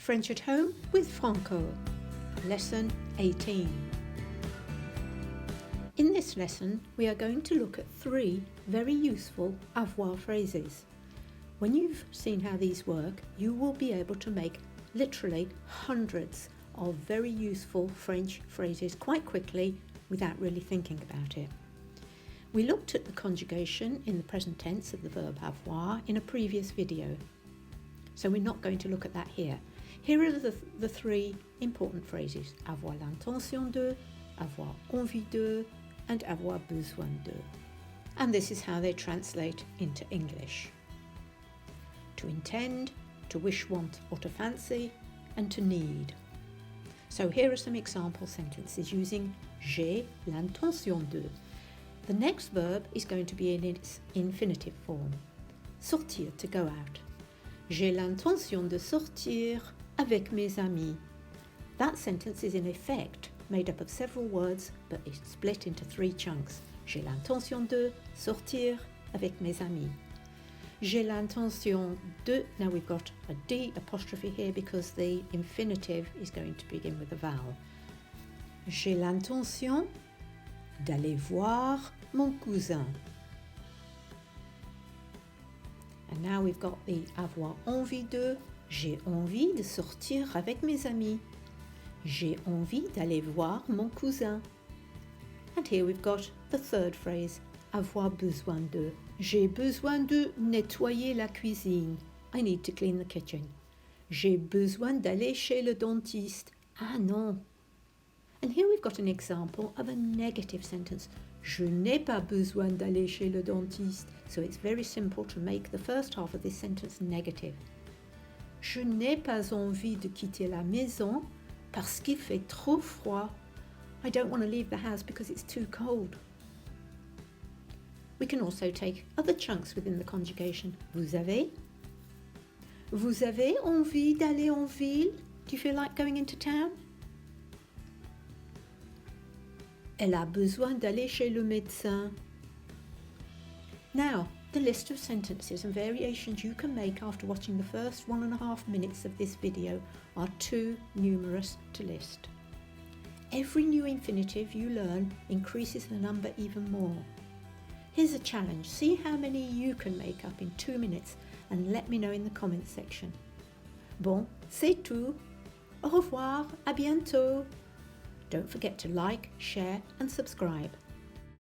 French at Home with Franco, Lesson 18. In this lesson, we are going to look at 3 very useful avoir phrases. When you've seen how these work, you will be able to make literally hundreds of very useful French phrases quite quickly without really thinking about it. We looked at the conjugation in the present tense of the verb avoir in a previous video, so we're not going to look at that here. Here are the 3 important phrases: avoir l'intention de, avoir envie de, and avoir besoin de. And this is how they translate into English: to intend, to wish, want, or to fancy, and to need. So here are some example sentences using j'ai l'intention de. The next verb is going to be in its infinitive form. Sortir, to go out. J'ai l'intention de sortir avec mes amis. That sentence is in effect made up of several words, but it's split into 3 chunks. J'ai l'intention de sortir avec mes amis. J'ai l'intention de, now we've got a D apostrophe here because the infinitive is going to begin with a vowel. J'ai l'intention d'aller voir mon cousin. And now we've got the avoir envie de. J'ai envie de sortir avec mes amis. J'ai envie d'aller voir mon cousin. And here we've got the third phrase, avoir besoin de. J'ai besoin de nettoyer la cuisine. I need to clean the kitchen. J'ai besoin d'aller chez le dentiste. Ah non. And here we've got an example of a negative sentence. Je n'ai pas besoin d'aller chez le dentiste. So it's very simple to make the first half of this sentence negative. Je n'ai pas envie de quitter la maison parce qu'il fait trop froid. I don't want to leave the house because it's too cold. We can also take other chunks within the conjugation. Vous avez? Vous avez envie d'aller en ville? Do you feel like going into town? Elle a besoin d'aller chez le médecin. Now, the list of sentences and variations you can make after watching the first 1.5 minutes of this video are too numerous to list. Every new infinitive you learn increases the number even more. Here's a challenge. See how many you can make up in 2 minutes and let me know in the comments section. Bon, c'est tout. Au revoir, à bientôt. Don't forget to like, share and subscribe.